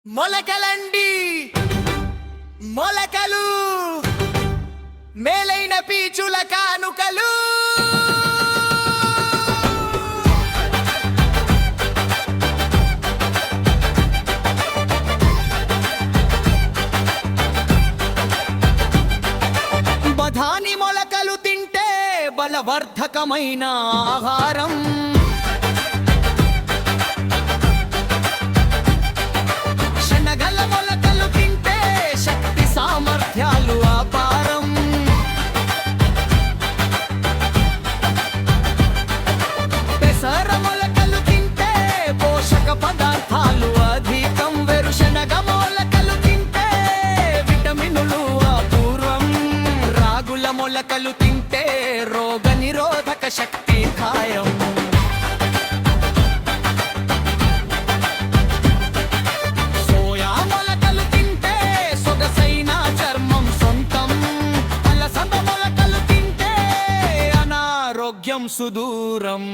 మొలకలండి మొలకలు మేలైన పీచుల కానుకలు. బఠానీ మొలకలు తింటే బలవర్ధకమైన ఆహారం. శనగల మొలకలు తింటే శక్తి సామర్థ్యాలు అపారం. పెసర మొలకలు తింటే పోషక పదార్థాలు అధికం. వేరుశనగ మొలకలు తింటే విటమినులు అపూర్వం. రాగుల మొలకలు తింటే రోగ నిరోధక శక్తి ఖాయం. సోయా మొలకలు తింటే సొగసైన చర్మం సొంతం. అలసంద మొలకలు తింటే అనారోగ్యం సుదూరం.